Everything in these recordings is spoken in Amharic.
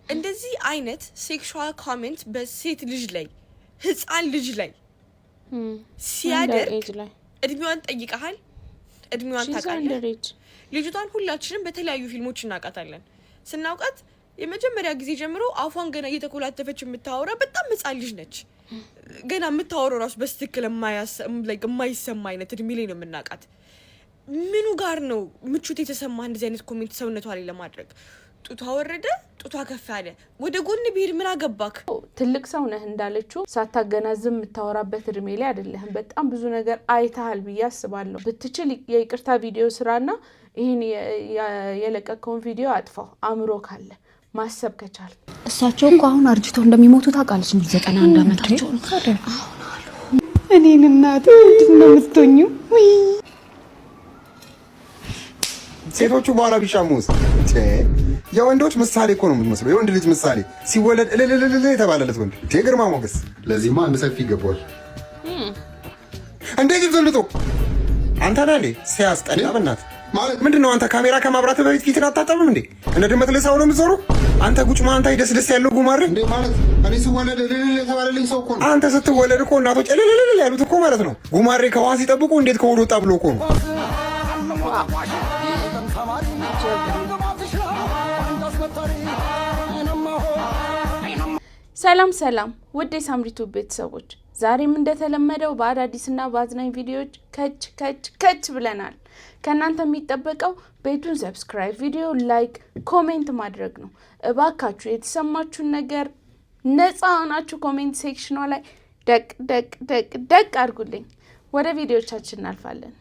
እንደዚህ አይነት ሴክሹዋል ኮሜንት በሴት ልጅ ላይ ህፃን ልጅ ላይ ሲያደርግ እድሜዋን ጠይቀሃል? እድሜዋን ታውቃለህ? ልጅቷን ሁላችንም በተለያዩ ፊልሞች እናውቃታለን። ስናውቃት የመጀመሪያ ጊዜ ጀምሮ አፏን ገና እየተኮላተፈች የምታወራ በጣም ህፃን ልጅ ነች። ገና የምታወራው ራሱ በስትክክል የማይሰማ አይነት እድሜ ላይ ነው የምናውቃት። ምኑ ጋር ነው ምቹት የተሰማ እንደዚህ አይነት ኮሜንት ሰውነቷ ላይ ለማድረግ? ጡቷ ወረደ፣ ጡቷ ከፍ ያለ ወደ ጎን ቢሄድ ምን አገባክ? ትልቅ ሰው ነህ እንዳለችው ሳታገናዝም የምታወራበት እድሜ ላይ አይደለህም። በጣም ብዙ ነገር አይተሃል ብዬ አስባለሁ። ብትችል የይቅርታ ቪዲዮ ስራና ይህን የለቀቀውን ቪዲዮ አጥፋው። አእምሮ ካለ ማሰብ ከቻል። እሳቸው እኮ አሁን አርጅተው እንደሚሞቱ ታውቃለች እንጂ 91 ዓመታቸው ነው። እኔን እናቴ ምንድን ነው የምትሆኚው? ሴቶቹ በኋላ ቢሻሙስ የወንዶች ምሳሌ እኮ ነው የምትመስለው። የወንድ ልጅ ምሳሌ ሲወለድ እልልልል የተባለለት ወንድ ግርማ ሞገስ። ለዚህማ አንድ ሰፊ ይገባዋል። እንዴት ይዘልጦ አንተ ናሌ ሲያስጠላ በእናትህ ማለት ምንድነው? አንተ ካሜራ ከማብራት በፊት ፊትን አታጠብም እንዴ? እንደ ድመት ለሳው ነው የምትዞሩ አንተ ጉጭ ማንታ ደስ ያለው ጉማሬ እንዴ ማለት እኔ ስወለድ እልል የተባለልኝ ሰው እኮ ነው። አንተ ስትወለድ እኮ እናቶች እልል ያሉት እኮ ማለት ነው። ጉማሬ ከውሃ ሲጠብቁ እንዴት ከሆድ ወጣ ብሎ እኮ ነው። ሰላም ሰላም ውድ የሳምሪቱ ቤተሰቦች፣ ዛሬም እንደተለመደው በአዳዲስና በአዝናኝ ቪዲዮዎች ከች ብለናል። ከእናንተ የሚጠበቀው ቤቱን ሰብስክራይብ፣ ቪዲዮ ላይክ፣ ኮሜንት ማድረግ ነው። እባካችሁ የተሰማችሁን ነገር ነፃ ሆናችሁ ኮሜንት ሴክሽኗ ላይ ደቅ አድርጉልኝ። ወደ ቪዲዮቻችን እናልፋለን።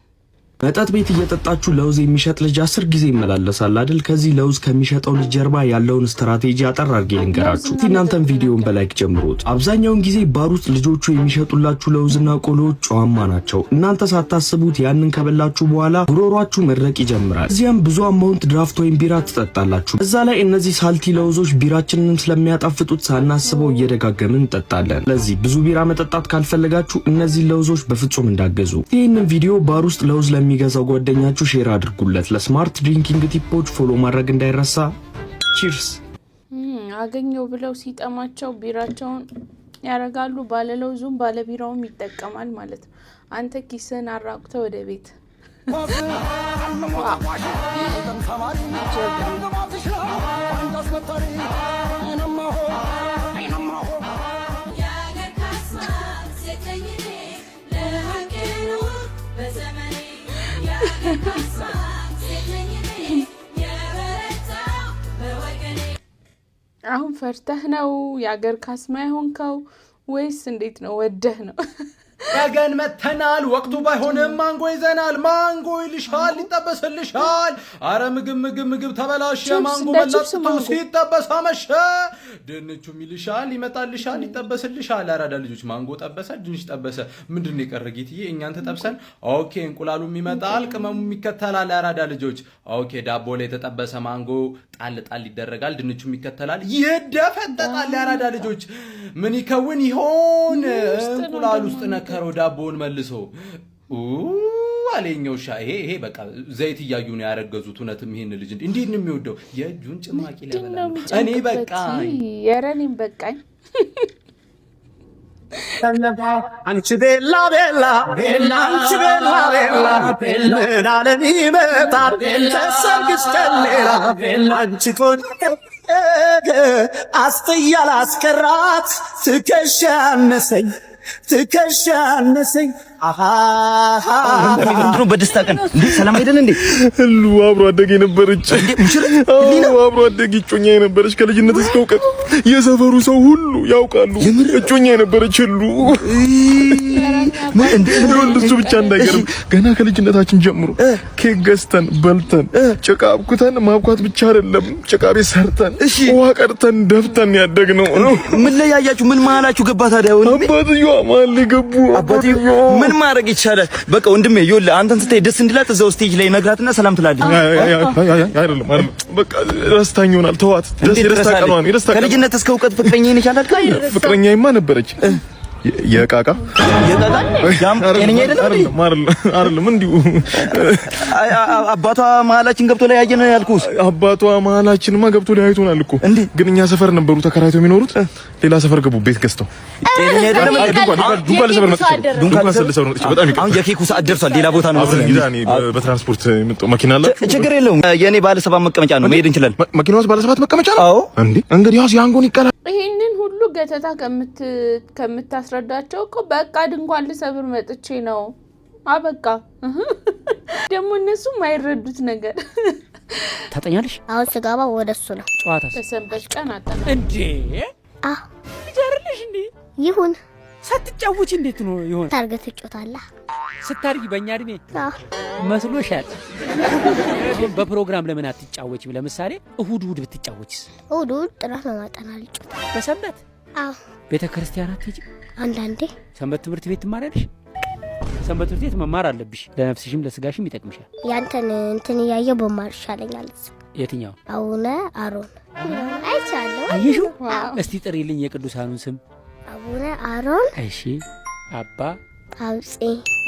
መጠጥ ቤት እየጠጣችሁ ለውዝ የሚሸጥ ልጅ 10 ጊዜ ይመላለሳል አይደል? ከዚህ ለውዝ ከሚሸጠው ልጅ ጀርባ ያለውን ስትራቴጂ አጠር አድርጌ ልንገራችሁ። እናንተም ቪዲዮውን በላይክ ጀምሩት። አብዛኛውን ጊዜ ባር ውስጥ ልጆቹ የሚሸጡላችሁ ለውዝና ቆሎዎች ጨዋማ ናቸው። እናንተ ሳታስቡት ያንን ከበላችሁ በኋላ ጉሮሯችሁ መድረቅ ይጀምራል። እዚያም ብዙ አማውንት ድራፍት ወይም ቢራ ትጠጣላችሁ። እዛ ላይ እነዚህ ሳልቲ ለውዞች ቢራችንን ስለሚያጣፍጡት ሳናስበው እየደጋገምን እንጠጣለን። ስለዚህ ብዙ ቢራ መጠጣት ካልፈለጋችሁ እነዚህ ለውዞች በፍጹም እንዳገዙ። ይህንን ቪዲዮ ባር ውስጥ ለውዝ የሚገዛው ጓደኛችሁ ሼር አድርጉለት። ለስማርት ድሪንኪንግ ቲፖች ፎሎ ማድረግ እንዳይረሳ። ቺርስ። አገኘው ብለው ሲጠማቸው ቢራቸውን ያረጋሉ። ባለለውዙም ባለቢራውም ይጠቀማል ማለት ነው። አንተ ኪስን አራቁተ ወደ ቤት አሁን ፈርተህ ነው የአገር ካስማ የሆንከው ወይስ እንዴት ነው? ወደህ ነው? ያገን መተናል። ወቅቱ ባይሆንም ማንጎ ይዘናል። ማንጎ ይልሻል፣ ይጠበስልሻል። አረ ምግብ ተበላሽ። ማንጎ መላጥቶ ሲጠበስ አመሸ። ድንቹም ይልሻል፣ ይመጣልሻል፣ ይጠበስልሻል። አራዳ ልጆች ማንጎ ጠበሰ፣ ድንች ጠበሰ። ምንድነው የቀረ ጌትዬ? እኛን ተጠብሰን። ኦኬ እንቁላሉም ይመጣል፣ ቅመሙም ይከተላል። አራዳ ልጆች ኦኬ ዳቦ ላይ የተጠበሰ ማንጎ ጣል ይደረጋል፣ ድንቹም ይከተላል፣ ይደፈጠጣል። አራዳ ልጆች ምን ይከውን ይሆን? እንቁላል ውስጥ ነከረው ዳቦውን መልሶ አለኛው ሻ ይሄ በቃ ዘይት እያዩ ነው ያረገዙት። እውነትም ይሄን ልጅ እንዴት ነው የሚወደው? የእጁን ጭማቂ ለበላ እኔ በቃ የረኔም በቃኝ። አንቺ ቤላ አንቺ ቤላ አለም ይመጣል ተሰርግሽ ከሌላ አንቺ ኮን አስተያል አስቀራት ትከሻነሰኝ ምንድነው በደስታ ቀን እንዴ? ሰላም አይደል እንዴ? ሁሉ አብሮ አደግ የነበረች አብሮ አደግ እጮኛ የነበረች ከልጅነት እስከ እውቀት የሰፈሩ ሰው ሁሉ ያውቃሉ። እጮኛ የነበረች ሁሉ እሱ ብቻ እንዳይገርም ገና ከልጅነታችን ጀምሮ ኬክ ገዝተን በልተን ጭቃ አብኩተን ማብኳት ብቻ አይደለም ጭቃ ቤት ሰርተን ውሃ ቀርተን ደፍተን ያደግነው። ምን ላይ ያያችሁ? ምን ማላችሁ ገባ ታዲያ? አባትየዋ ማን ሊገቡ ምን ማድረግ ይቻላል? በቃ ወንድሜ ይኸውልህ አንተን ስታይ ደስ እንድላት እዛው ስቴጅ ላይ ነግራትና ሰላም ትላለች። አይደለም በቃ ረስታኝ ይሆናል። ተዋት። ደስ የደስታ ቀኗ ነው። የደስታ ቀኗ ከልጅነት እስከ እውቀት ፍቅረኛዬ ነች አላልከኝ? ፍቅረኛዬማ ነበረች የቃቃ ያም እኔኛ አይደለም እንዲሁ አባቷ መሀላችን ገብቶ ላይ ያየን ያልኩስ። አባቷ መሀላችንማ ገብቶ ላይ አይቶናል እኮ ግን እኛ ሰፈር ነበሩ ተከራይተው የሚኖሩት ሌላ ሰፈር ገቡ ቤት ገዝተው። እኔኛ አይደለም ዱንኳን ለሰፈር መጥቼ በጣም ይቀር። አሁን የኬኩ ሰዓት ደርሷል። ሌላ ቦታ ነው ይዛኔ በትራንስፖርት መኪና አለ። ችግር የለውም። የኔ ባለ 7 መቀመጫ ነው መሄድ እንችላለን። መኪናው ባለ 7 መቀመጫ ነው። አዎ እንዴ እንግዲህ ያው ያንጎን ይቀላል። ይሄንን ሁሉ ገተታ ከምታስረዳቸው እኮ በቃ ድንኳን ልሰብር መጥቼ ነው አበቃ። ደግሞ እነሱ የማይረዱት ነገር ታጠኛለሽ። አሁን ስጋባ ወደሱ ነው ጨዋታስ ተሰንበች ቀን አጠና እንዴ ይጀርልሽ እንዴ ይሁን ሳትጫወቺ እንዴት ነው ይሆን? ታርገት ትጮታለህ ስታርጊ በእኛ እድሜ መስሎሻል። በፕሮግራም ለምን አትጫወቺም? ለምሳሌ እሁድ ብትጫወቺስ? እሁድ ጥናት በማጠና ልጮታ። በሰንበት ቤተ ክርስቲያን አትሄጂም? አንዳንዴ ሰንበት ትምህርት ቤት ትማሪያለሽ? ሰንበት ትምህርት ቤት መማር አለብሽ። ለነፍስሽም ለስጋሽም ይጠቅምሻል። ያንተን እንትን እያየሁ በማር ይሻለኛል። የትኛው? አቡነ አሮን አይቻለሁ። አየሽው? እስቲ ጥሪልኝ የቅዱሳኑን ስም። አቡነ አሮን። እሺ። አባ አውጼ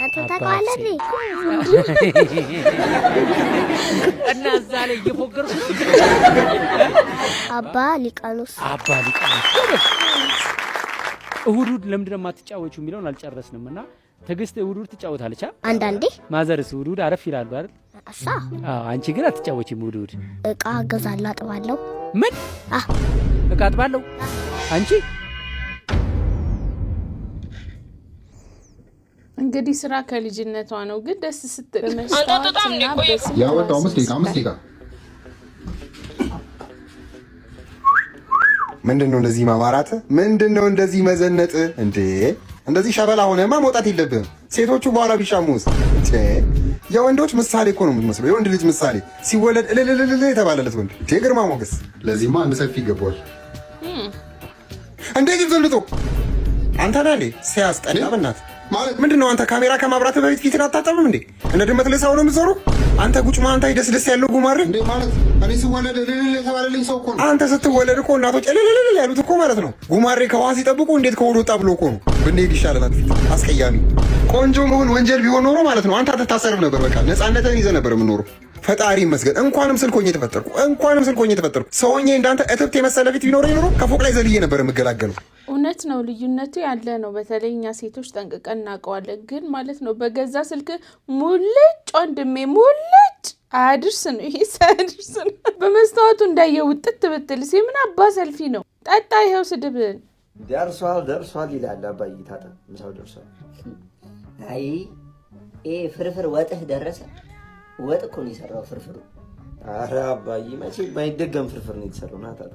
አንተ ታውቃለህ እና እዛ ላይ እየፎገርኩ አባ ሊቃኖስ። እሁድ ለምንድን ነው የማትጫወቺው የሚለውን አልጨረስንም እና ትዕግስት እሁድ ትጫወታለች አንዳንዴ። ማዘርስ እሁድ አረፍ ይላሉ አይደል? አንቺ ግን አትጫወቺም እሁድ? እቃ እገዛለሁ፣ አጥባለሁ። ምን እቃ አጥባለሁ? አንቺ እንግዲህ ስራ ከልጅነቷ ነው። ግን ደስ ስትል ያወጣው 5 ደቂቃ ምንድነው እንደዚህ ማማራት? ምንድነው እንደዚህ መዘነጥ? እንዴ እንደዚህ ሸበላ ሆነማ መውጣት የለብህም። ሴቶቹ በኋላ ቢሻሙስ? እንዴ የወንዶች ምሳሌ እኮ ነው የምትመስለው። የወንድ ልጅ ምሳሌ ሲወለድ እልልልል የተባለለት ወንድ ግርማ ሞገስ። ለዚህማ አንድ ሰፊ ይገባዋል። እንዴ ይዘልጦ አንተ ዳሌ ሲያስጠላ በእናትህ ማለት ምንድነው? አንተ ካሜራ ከማብራት በፊት ፊትን አታጠብም እንዴ? እንደ ድመት ለሳው ነው የምትዞሩ? አንተ ጉጭማ አንተ ደስ ያለው ጉማሬ እንዴ ማለት እኔ ስወለድ እልል የተባለልኝ ሰው እኮ ነው። አንተ ስትወለድ እኮ እናቶች እልል ያሉት እኮ ማለት ነው። ጉማሬ ከውሃ ሲጠብቁ እንዴት ከሆድ ወጣ ብሎ እኮ ነው። ብንሄድ ይሻለናል። ፊት አስቀያሚ ቆንጆ መሆን ወንጀል ቢሆን ኖሮ ማለት ነው አንተ አትታሰርም ነበር። በቃ ነፃነትን ይዘህ ነበር የምኖረው። ፈጣሪ ይመስገን። እንኳንም ስልኮኝ ተፈጠርኩ። ሰውኜ እንዳንተ እትብት የመሰለ ፊት ቢኖረኝ ኖሮ ከፎቅ ላይ ዘልዬ ነበር የምገላገለው። እውነት ነው። ልዩነቱ ያለ ነው። በተለይ እኛ ሴቶች ጠንቅቀን እናውቀዋለን። ግን ማለት ነው በገዛ ስልክ ሙልጭ ወንድሜ ሙልጭ አያድርስ ነው ይሄ ሳያድርስ ነው። በመስተዋቱ እንዳየ ውጥት ብትልስ ምን አባ ሰልፊ ነው? ጠጣ ይኸው ስድብን። ደርሷል ይላል አባይ። ታጠ ምሳው ደርሷል። አይ ፍርፍር ወጥህ ደረሰ። ወጥ እኮ ነው የሰራው ፍርፍሩ። ኧረ አባይ መቼ ባይደገም ፍርፍር ነው የተሰራው። ና ታጠ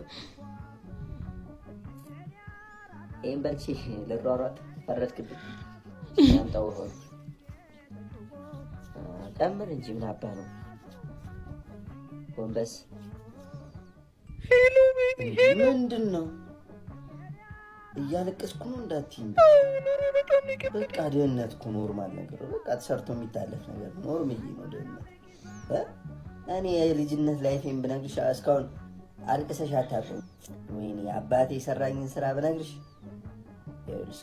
ይሄን በልቼ ለሯሯጥ ፈረጥክብኝ። አንተው ሆነ ቀምር እንጂ ምን አባ ነው ጎንበስ። ሄሎ ቤቢ ምንድን ነው እያለቀስኩ ነው እንዳትዪ። በቃ ድህነት እኮ ኖርማል ነገር ነው። በቃ ተሰርቶ የሚታለፍ ነገር ኖርማል ነው ድህነት። እኔ የልጅነት ላይፌን ብነግርሽ እስካሁን አልቅሰሽ አታውቅም። ወይኔ አባቴ የሰራኝን ስራ ብነግርሽ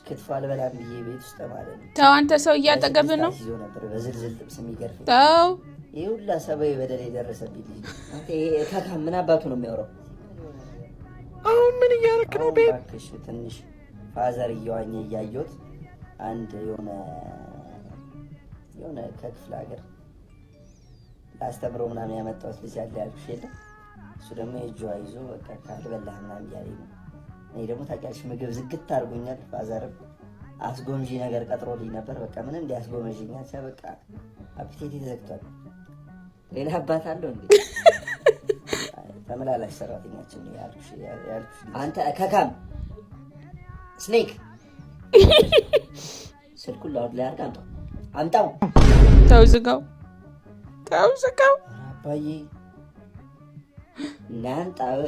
ክትፎ አልበላም ብዬ ቤት ውስጥ ማለት ነው። ተው አንተ ሰው እያጠገብህ ነው። ይዞ ነበር በዝልዝል ጥብስ የሚገርፍ። ተው ይሄ ሁላ ሰበይ በደል የደረሰብኝ ልጅ አንተ። ይሄ ካካ ምን አባቱ ነው የሚያወራው? አሁን ምን እያደረክ ነው? ቤት እባክሽ ትንሽ ፋዘር እየዋኘ እያየሁት አንድ የሆነ ከክፍለ ሀገር ላስተምረው ምናምን ያመጣሁት ልጅ አለ ያልኩሽ የለም? እሱ ደግሞ የእጇ ይዞ በቃ ካልበላህ ምናምን እያለኝ ነው። እኔ ደግሞ ታውቂያለሽ ምግብ ዝግት አድርጎኛል። ፋዘርም አስጎምዢ ነገር ቀጥሮልኝ ነበር። በቃ ምንም እንዲያስጎመዥኛል ሳ በቃ አፒቴቴ ተዘግቷል። ሌላ አባት አለው እንዴ? ተመላላሽ ሰራተኛችን ያልኩሽ አንተ ከካም ስኔክ ስልኩን ላውድ ላይ አድርግ። አምጣው። ተው ዝጋው። አባዬ እናንጣው።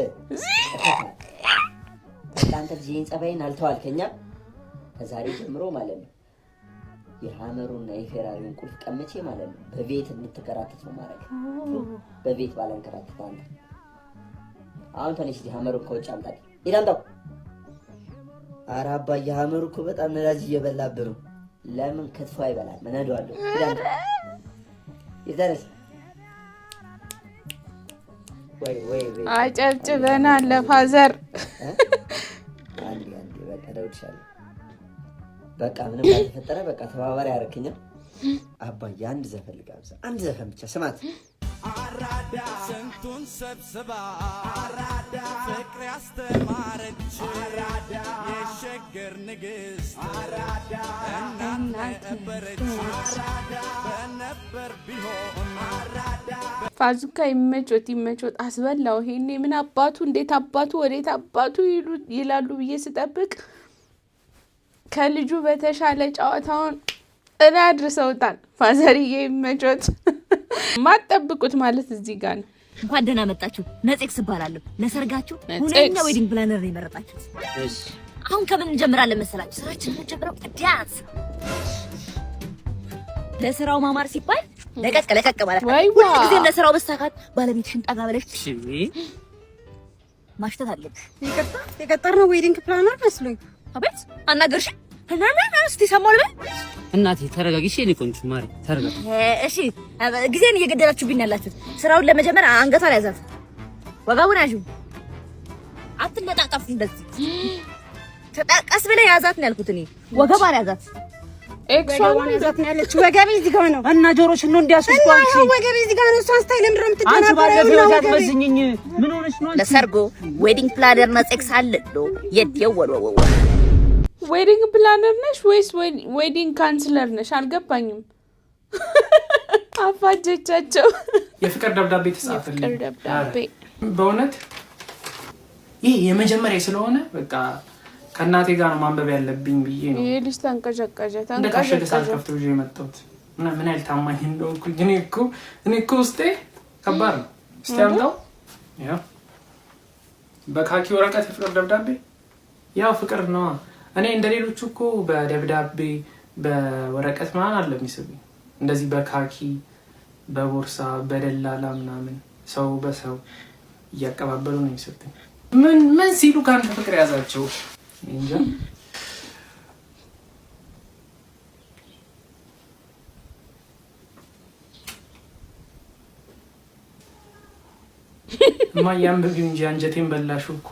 አንተ ልጅን ጸባይን አልተዋልከኛ። ከዛሬ ጀምሮ ማለት ነው የሐመሩና የፌራሪውን ቁልፍ ቀምቼ ማለት ነው በቤት እንድትከራተት ነው ማለት ነው። በቤት ባላንከራተት አንተ አሁን ተነሽ። ሐመሩን ከውጭ አምጣልኝ። ሂድ አምጣው። ኧረ አባዬ ሀመሩ እኮ በጣም ነዳጅ እየበላብህ ነው። ለምን ክትፎ አይበላም? እነዳዋለሁ። ይደረስ ወይ አጨብጭበናል ለፋዘር። አንዴ በቃ ደውልሻለሁ። በቃ ምንም አልተፈጠረ። በቃ ተባባሪ አደረክኝ። አባዬ አንድ ዘፈን ልጋብዛ። አንድ ዘፈን ብቻ ስማት። አራዳ ስንቱን ሰብስባ አራዳ ፍቅር ያስተማረች አራዳ የሸገር ንግስት አራዳ እናት ነበረች አራዳ በነበር ቢሆን አራዳ። ፋዙካ ይመቾት አስበላው። ይሄኔ ምን አባቱ እንዴት አባቱ ወዴት አባቱ ይላሉ ብዬ ስጠብቅ ከልጁ በተሻለ ጨዋታውን እኔ አድርሰውታል። ፋዘርዬ ይመቾት። ማጠብቁት ማለት እዚህ ጋር ነው። እንኳን ደህና መጣችሁ። ነጽክስ እባላለሁ። ለሰርጋችሁ ሁነኛ ዌዲንግ ፕላነር ነው የመረጣችሁት። እሺ አሁን ከምን እንጀምራለን መሰላችሁ? ስራችንን እንጀምረው። ዳንስ ለስራው ማማር ሲባል ለቀቅ ማለት ሁሉ ጊዜ ለስራው መሳካት ባለቤትሽን ጠጋ ብለሽ ማሽተት አለብሽ። የቀጠርነው ዌዲንግ ፕላነር መስሎኝ። አቤት አናገርሽ እስቲ ሰማል በል እናቴ ተረጋጊ። እኔ ቆንጆ ማሪ ተረጋጊ። እሺ ጊዜን እየገደላችሁብኝ ያላችሁት። ስራውን ለመጀመር አንገቷን ያዛት፣ ወገቡን ያዡ፣ አትለጣጠፉ። እንደዚህ ተጣቀስ ብለህ ያዛት ነው ያልኩት እኔ። ወገቧን ያዛት፣ ኤክሷን ያዛት ነው ያለችው። ወገቤ እዚህ ጋር ነው እና ጆሮሽን ነው እንዲያስውቁ አንቺ። ወገቤ እዚህ ጋር ነው። እሷን ስታይል ምንድነው የምትጀናበረው? ነው ያትመዝኝኝ። ምን ሆነሽ ነው? ለሰርጎ ዌዲንግ ፕላነር ነጽክስ አለዶ የደወለው ዌዲንግ ፕላነር ነሽ ወይስ ዌዲንግ ካንስለር ነሽ? አልገባኝም። አፋጀቻቸው። የፍቅር ደብዳቤ ተጻፈልኝ። የፍቅር ደብዳቤ በእውነት ይህ የመጀመሪያ ስለሆነ በቃ ከእናቴ ጋር ነው ማንበብ ያለብኝ ብዬ ነው። ይሄ ልጅ ተንቀዠቀዠ። ሳልከፍተው ይዤ የመጣሁት ምን ያህል ታማኝ እንደሆንኩኝ እኔ እኮ ውስጤ ከባድ ነው። እስቲ አምጣው። ያው በካኪ ወረቀት የፍቅር ደብዳቤ ያው ፍቅር ነው። እኔ እንደሌሎቹ እኮ በደብዳቤ በወረቀት ምናምን አለ የሚስቡኝ። እንደዚህ በካኪ በቦርሳ በደላላ ምናምን ሰው በሰው እያቀባበሉ ነው የሚሰጡኝ። ምን ሲሉ ከአንተ ፍቅር ያዛቸው እንጃ። ማያንብቢው እንጂ አንጀቴን በላሹ እኮ።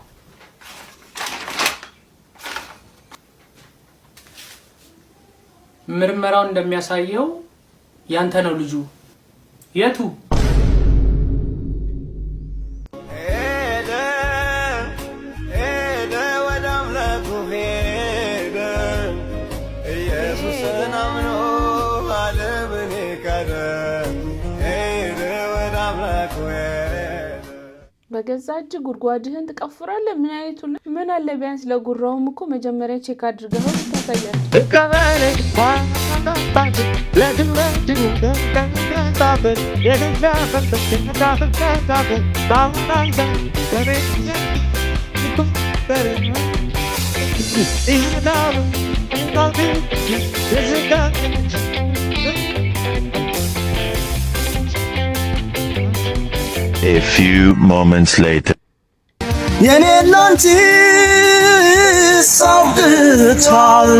ምርመራው እንደሚያሳየው ያንተ ነው ልጁ። የቱ? ሄደ ወደ አምላኩ ሄደ ኢየሱስን አምኖ ዓለምን ካደ። ሄደ ወደ አምላኩ በገዛ እጅ ጉድጓድህን ትቀፍራለህ። ምን አይነቱ ነው? ምን አለ ቢያንስ ለጉራውም እኮ መጀመሪያ ቼክ አድርገው ታሳያለህ። A few moments later. የኔላንቺ ሳውቅቷል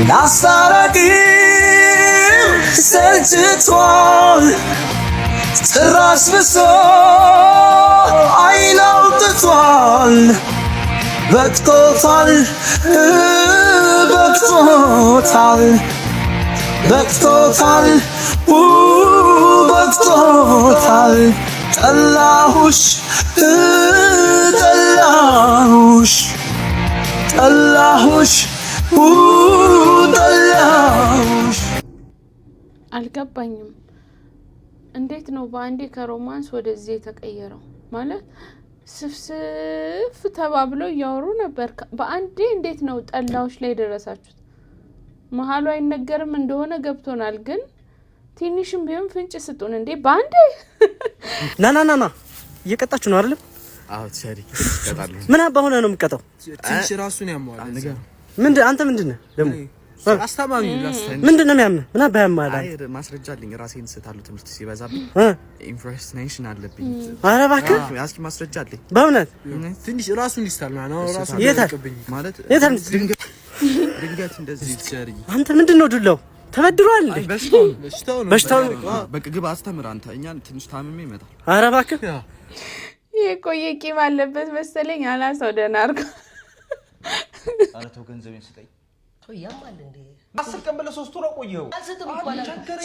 ናሳረቂ ሰልችቷል ጭራሽ ብሶ አይናውጥቷል በቅቶታል በቅቶታል በቅቶታል በቅቶታል ጠላሁሽ ጠላሁሽ ጠላሁሽ ጠላሁሽ። አልገባኝም። እንዴት ነው በአንዴ ከሮማንስ ወደዚህ የተቀየረው? ማለት ስፍስፍ ተባብለው እያወሩ ነበር። በአንዴ እንዴት ነው ጠላሁሽ ላይ ደረሳችሁት? መሀሉ አይነገርም እንደሆነ ገብቶናል፣ ግን ትንሽም ቢሆን ፍንጭ ስጡን እንዴ! በአንዴ ና እየቀጣችሁ ነው አይደል? አዎ ትሰሪ ቀጣለሁ። ምን አባ ሆነ ነው የምትቀጣው? ትንሽ ራሱን ያሟል ነገር አንተ ምንድነህ ደግሞ? አስተማሪ ላስተን ምንድነው የሚያምነው? ምን አባያማላ? አይ ማስረጃ አለኝ። ራሴን ስታሉ ትምህርት ሲበዛብኝ ኢንፍሬሽኔሽን አለብኝ። ኧረ እባክህ ያስኪ ማስረጃ አለኝ በእውነት ትንሽ ራሱን ይስታልና ነው ራሱን ይቀብኝ ማለት ድንገት እንደዚህ ትሰሪ። አንተ ምንድነው ዱላው? ተበድሯል እንዴ? በሽታው በቃ ግባ አስተምር አንተ። እኛን ትንሽ ታምሜ ይመጣል። ኧረ እባክህ የቆየ ቂም አለበት መሰለኝ። አላሰው ደህና አድርጎ ኧረ ተው ገንዘቤን ስጠኝ። ያማል እንዴ 10 ቀን ብለህ 3 ወር ቆየው። አልሰጥም እኮ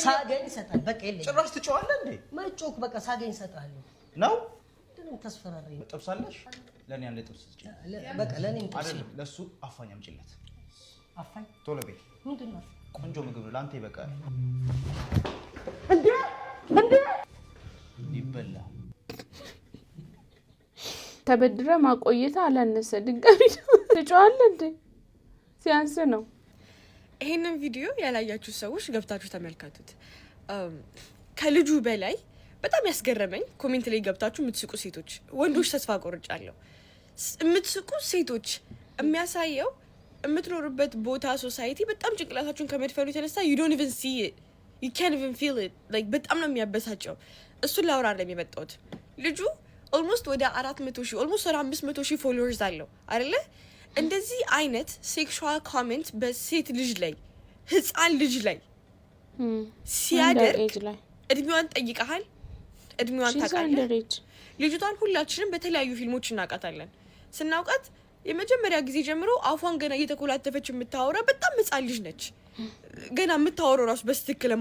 ሳገኝ ይሰጣል። በቃ የለኝም። ጭራሽ ትጨዋለህ እንዴ? መጮክ በቃ ሳገኝ ይሰጣለሁ ነው። ምንም ተስፈራራኝ። ጥብሳለሽ? ለኔ አንድ ጥብስ ስጪ። በቃ ለኔም ጥብስ አይደለም ለሱ አፋኝ አምጪለት። አፋኝ ቶሎ በይ። ምንድነው? ቆንጆ ምግብ ነው ላንተ ይበቃል። እንዴ ይበላ ተበድረ ማቆየት አላነሰ ድጋሚ ትጫዋለህ እንዴ? ሲያንስ ነው። ይሄንን ቪዲዮ ያላያችሁ ሰዎች ገብታችሁ ተመልከቱት። ከልጁ በላይ በጣም ያስገረመኝ ኮሜንት ላይ ገብታችሁ የምትስቁ ሴቶች፣ ወንዶች ተስፋ ቆርጫለሁ። የምትስቁ ሴቶች የሚያሳየው የምትኖሩበት ቦታ ሶሳይቲ በጣም ጭንቅላታችሁን ከመድፈኑ የተነሳ you don't even see it, you can't even feel it. like በጣም ነው የሚያበሳጨው። እሱን ላውራ አይደለም የመጣሁት። ልጁ ኦልሞስት ወደ 400,000 ኦልሞስት ወደ 500,000 ፎሎወርስ አለው አይደለ? እንደዚህ አይነት ሴክሹዋል ኮሜንት በሴት ልጅ ላይ ህፃን ልጅ ላይ ሲያደርግ እድሜዋን ጠይቀሃል? እድሜዋን ታውቃለህ? ልጅቷን ሁላችንም በተለያዩ ፊልሞች እናውቃታለን። ስናውቃት የመጀመሪያ ጊዜ ጀምሮ አፏን ገና እየተኮላተፈች የምታወራ በጣም ህፃን ልጅ ነች። ገና የምታወራው ራሱ በስትክክል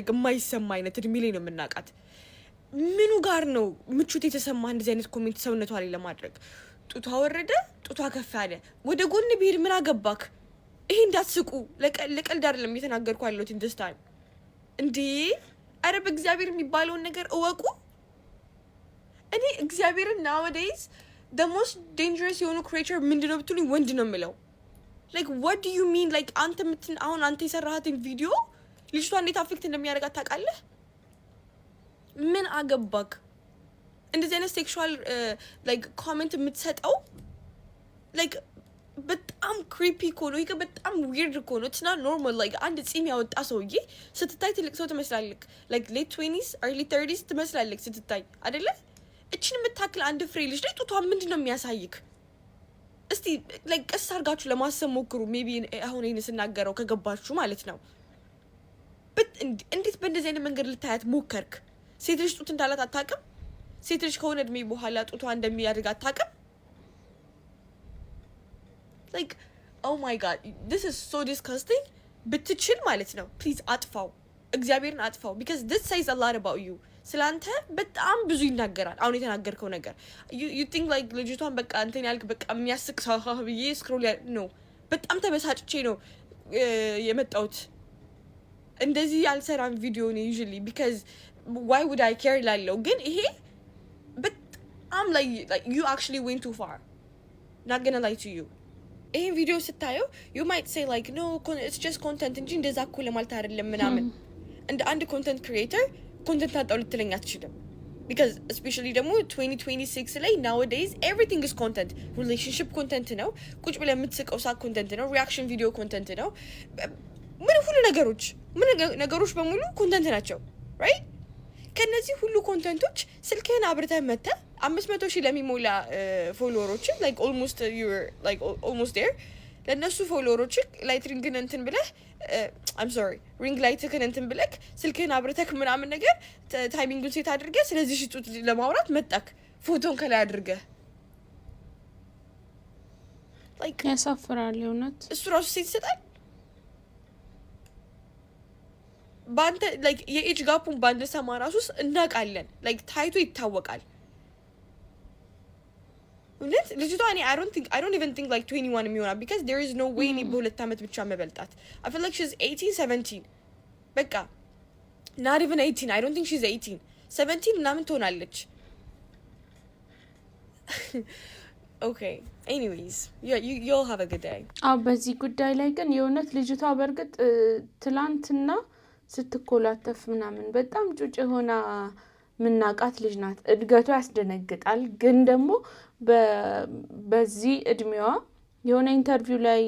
የማይሰማ አይነት እድሜ ላይ ነው የምናውቃት። ምኑ ጋር ነው ምቹት የተሰማ እንደዚህ አይነት ኮሜንት ሰውነቷ ላይ ለማድረግ? ጡቷ ወረደ፣ ጡቷ ከፍ አለ፣ ወደ ጎን ብሄድ ምን አገባክ? ይሄ እንዳትስቁ፣ ለቀልድ አይደለም እየተናገርኩ ያለሁት እንደስታል እንዴ። አረ በእግዚአብሔር የሚባለውን ነገር እወቁ። እኔ እግዚአብሔርን nowadays the most dangerous የሆኑ creature ምንድነው ብትሉኝ ወንድ ነው የምለው። like what do you mean? like አሁን አንተ የሰራሃትን ቪዲዮ ልጅቷ እንዴት አፌክት እንደሚያደርጋት ታውቃለህ? ምን አገባክ? እንደዚህ አይነት ሴክሹዋል like ኮሜንት የምትሰጠው like በጣም ክሪፒ እኮ ነው። ይሄ በጣም ዊርድ እኮ ነው። it's not normal. like አንድ ጺም ያወጣ ሰውዬ ስትታይ ትልቅ ሰው ትመስላለክ። like late 20s early 30s ትመስላለክ ስትታይ አይደለ? እቺን የምታክል አንድ ፍሬ ልጅ ላይ ጡቷ ምንድነው የሚያሳይክ? እስቲ like ቀስ አድርጋችሁ ለማሰብ ሞክሩ። ሜቢ አሁን ይሄን ስናገረው ከገባችሁ ማለት ነው። እንዴት በእንደዚህ አይነት መንገድ ልታያት ሞከርክ? ሴት ልጅ ጡት እንዳላት አታውቅም? ሴት ልጅ ከሆነ እድሜ በኋላ ጡቷ እንደሚያድግ አታውቅም? like oh my god, this is so disgusting. ብትችል ማለት ነው ፕሊዝ አጥፋው፣ እግዚአብሔርን አጥፋው። because this says a lot about you. ስላንተ በጣም ብዙ ይናገራል አሁን የተናገርከው ነገር። you think like ልጅቷን በቃ እንትን ያልክ በቃ የሚያስቅ ሰው ብዬ ስክሮል ነው። በጣም ተበሳጭቼ ነው የመጣሁት። እንደዚህ ያልሰራን ቪዲዮ ነው usually because why would I care ላለው። ግን ይሄ በጣም like you actually went too far. not gonna lie to you. ይሄን ቪዲዮ ስታየው you might say like no it's just content እንጂ እንደዛ እኮ ለማለት አይደለም ምናምን። እንደ አንድ ኮንተንት ክሪኤተር ኮንተንት አጣው ልትለኝ አትችልም። because especially ደግሞ 2026 ላይ nowadays everything is content. relationship content ነው፣ ቁጭ ብለህ የምትስቀው ሳቅ ኮንተንት ነው፣ reaction video content ነው። ምን ነገሮች በሙሉ ኮንተንት ናቸው right? ከነዚህ ሁሉ ኮንተንቶች ስልክህን አብርተህ መተህ 500,000 ለሚሞላ ፎሎወሮች like almost there ለነሱ ፎሎወሮች ላይት ሪንግን እንትን ብለህ I'm sorry ሪንግ ላይትህን እንትን ብለህ ስልክህን አብርተህ ምናምን ነገር ታይሚንጉን ሴት አድርገህ ስለዚህ ሽጡት ለማውራት መጣክ ፎቶን ከላይ አድርገህ like ያሳፍራል። እውነት እሱ ራሱ ሴት ይሰጣል። ባንተ like የኤጅ ጋፑን ባንተ ሰማ ራሱ እናውቃለን። like ታይቶ ይታወቃል። እውነት ልጅቷ እኔ I don't even think like 21 የሚሆናት because there is no way እኔ በሁለት ዓመት ብቻ መበልጣት። I feel like she's 18 17 በቃ not even 18. I don't think she's 18 17 ምናምን ትሆናለች። okay anyways you'll have a good day. በዚህ ጉዳይ ላይ ግን የእውነት ልጅቷ በርግጥ ትላንትና ስትኮላተፍ ምናምን በጣም ጩጭ ሆና ምናቃት ልጅ ናት። እድገቷ ያስደነግጣል። ግን ደግሞ በዚህ እድሜዋ የሆነ ኢንተርቪው ላይ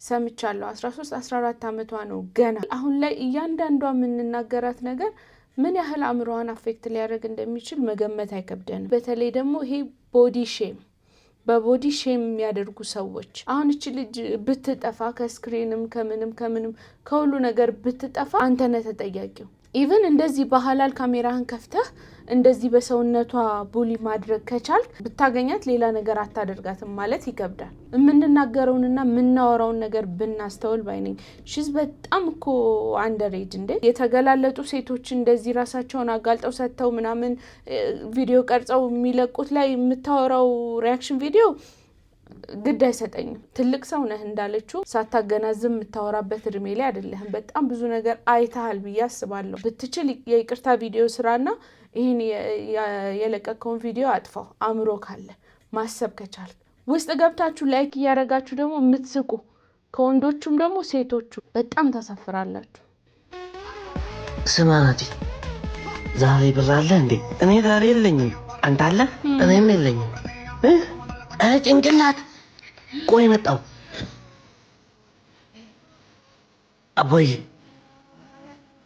ሰምቻለሁ። 13 14 ዓመቷ ነው ገና። አሁን ላይ እያንዳንዷ የምንናገራት ነገር ምን ያህል አእምሮዋን አፌክት ሊያደርግ እንደሚችል መገመት አይከብደንም። በተለይ ደግሞ ይሄ ቦዲ ሼም በቦዲ ሼም የሚያደርጉ ሰዎች አሁን እቺ ልጅ ብትጠፋ ከስክሪንም ከምንም ከሁሉ ነገር ብትጠፋ አንተ ነህ ተጠያቂው። ኢቭን እንደዚህ በሐላል ካሜራህን ከፍተህ እንደዚህ በሰውነቷ ቡሊ ማድረግ ከቻልክ ብታገኛት ሌላ ነገር አታደርጋትም ማለት ይከብዳል። የምንናገረውንና የምናወራውን ነገር ብናስተውል ባይነኝ ሽዝ በጣም እኮ አንደሬጅ እንደ የተገላለጡ ሴቶች እንደዚህ ራሳቸውን አጋልጠው ሰጥተው ምናምን ቪዲዮ ቀርጸው የሚለቁት ላይ የምታወራው ሪያክሽን ቪዲዮ ግድ አይሰጠኝም። ትልቅ ሰው ነህ እንዳለችው ሳታገናዝም የምታወራበት እድሜ ላይ አይደለህም። በጣም ብዙ ነገር አይተሃል ብዬ አስባለሁ። ብትችል የይቅርታ ቪዲዮ ስራና ይሄን የለቀቀውን ቪዲዮ አጥፋው። አእምሮ ካለ ማሰብ ከቻልክ ውስጥ ገብታችሁ ላይክ እያደረጋችሁ ደግሞ የምትስቁ ከወንዶቹም ደግሞ ሴቶቹ በጣም ታሳፍራላችሁ። ስማ ናቲ፣ ዛሬ ብር አለ እንዴ? እኔ ዛሬ የለኝም። አንተ አለ? እኔም የለኝም። ጭንቅላት ቆይ መጣው አቦይ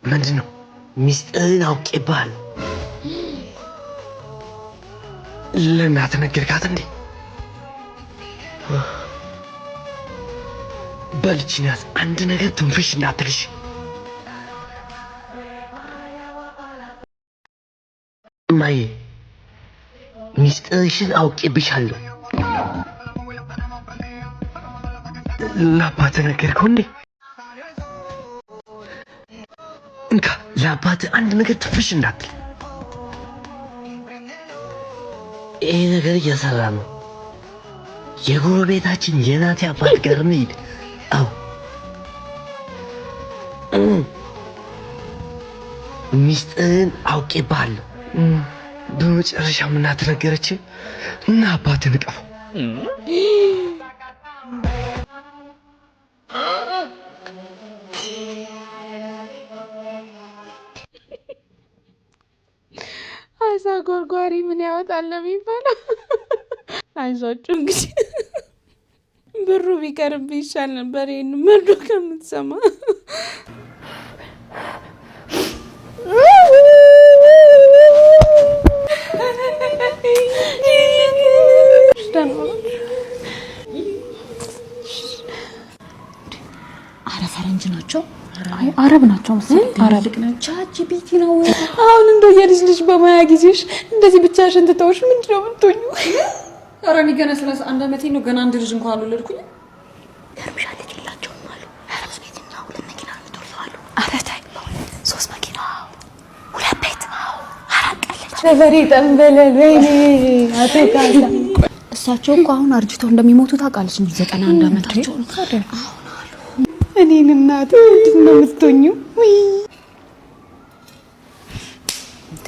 ምንድነው? ሚስጥርን አውቄብሃለሁ። ለእናትህ ነገርካት እንዴ? በልጅናት አንድ ነገር ትንፍሽ እንዳትልሽ። እማዬ ሚስጥርሽን አውቄብሻለሁ። ለአባትህ ነገርከው እንዴ? እንካ ለአባትህ አንድ ነገር ትንፍሽ እንዳትል። ይሄ ነገር እየሰራ ነው። የጎረቤታችን የናቲ አባት ጋር እንሂድ። አዎ ሚስጥርን አውቄብሃለሁ። በመጨረሻ ምን አትነገረችም? እና አባትህ ንቀፈው። አይዛ ጎርጓሪ ምን ያወጣል ነው የሚባለው። አይዟችሁ እንግዲህ ብሩ ቢቀርብ ይሻል ነበር ይሄን መርዶ ከምትሰማ። አረ ፈረንጅ ናቸው። አረብ ናቸው መሰለኝ። አረብ ቻትጂፒቲ ነው። አሁን እንደው የልጅ በማያ ጊዜሽ እንደዚህ ብቻሽን ትተውሽ ምንድነው የምትሆኙ? ኧረ እኔ ገና 31 ዓመቴ ነው። ገና አንድ ልጅ እንኳን አልወለድኩኝ። ገርምሻ ልጅ የላቸውም አሉ። ሶስት ቤትና 2 መኪና የምትወርሰው አሉ። ኧረ ተይ 3 መኪና 2 ቤት 4 ቀለች ሰፈሪ ጠንበለል ወይኔ አተካታ። እሳቸው እኮ አሁን አርጅተው እንደሚሞቱ ታውቃለች እንጂ 91 ዓመታቸው ነው። እኔን እናት ምንድነው የምትሆኙ? እንዴ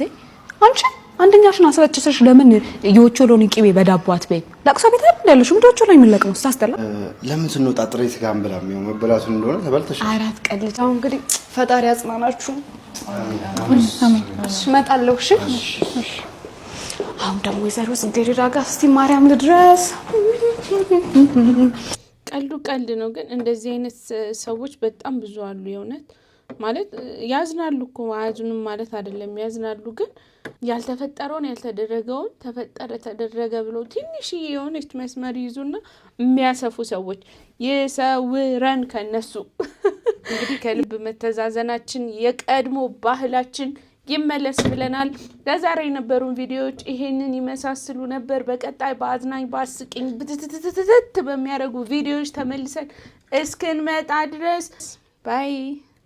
አንቺ አንደኛሽን አስረጭተሽ ለምን የወቾሎኒ ቂቤ በዳቦ አትበይ? ለቅሶ ቤት አይደል ያለሽ? ምንድነው ነው የሚለቀመው? ስታስጠላ። ለምን ስንወጣ ጥሬ ስጋ እንበላም? ያው መበላቱን እንደሆነ ተበልተሽ 4 ቀን ልጅ። አሁን እንግዲህ ፈጣሪ ያጽናናችሁ። አሜን። እመጣለሁ። እሺ። አሁን ደግሞ የዘሩ ጽጌረዳ ጋር እስቲ ማርያም ልድረስ። ቀልዱ ቀልድ ነው፣ ግን እንደዚህ አይነት ሰዎች በጣም ብዙ አሉ። የእውነት ማለት ያዝናሉ እኮ አያዝኑም ማለት አይደለም፣ ያዝናሉ። ግን ያልተፈጠረውን ያልተደረገውን ተፈጠረ ተደረገ ብለው ትንሽ የሆነች መስመር ይዙና የሚያሰፉ ሰዎች ይሰውረን ከነሱ። እንግዲህ ከልብ መተዛዘናችን የቀድሞ ባህላችን ይመለስ ብለናል። ለዛሬ የነበሩን ቪዲዮዎች ይሄንን ይመሳስሉ ነበር። በቀጣይ በአዝናኝ በአስቂኝ ብትትትትት በሚያደርጉ ቪዲዮዎች ተመልሰን እስክንመጣ ድረስ ባይ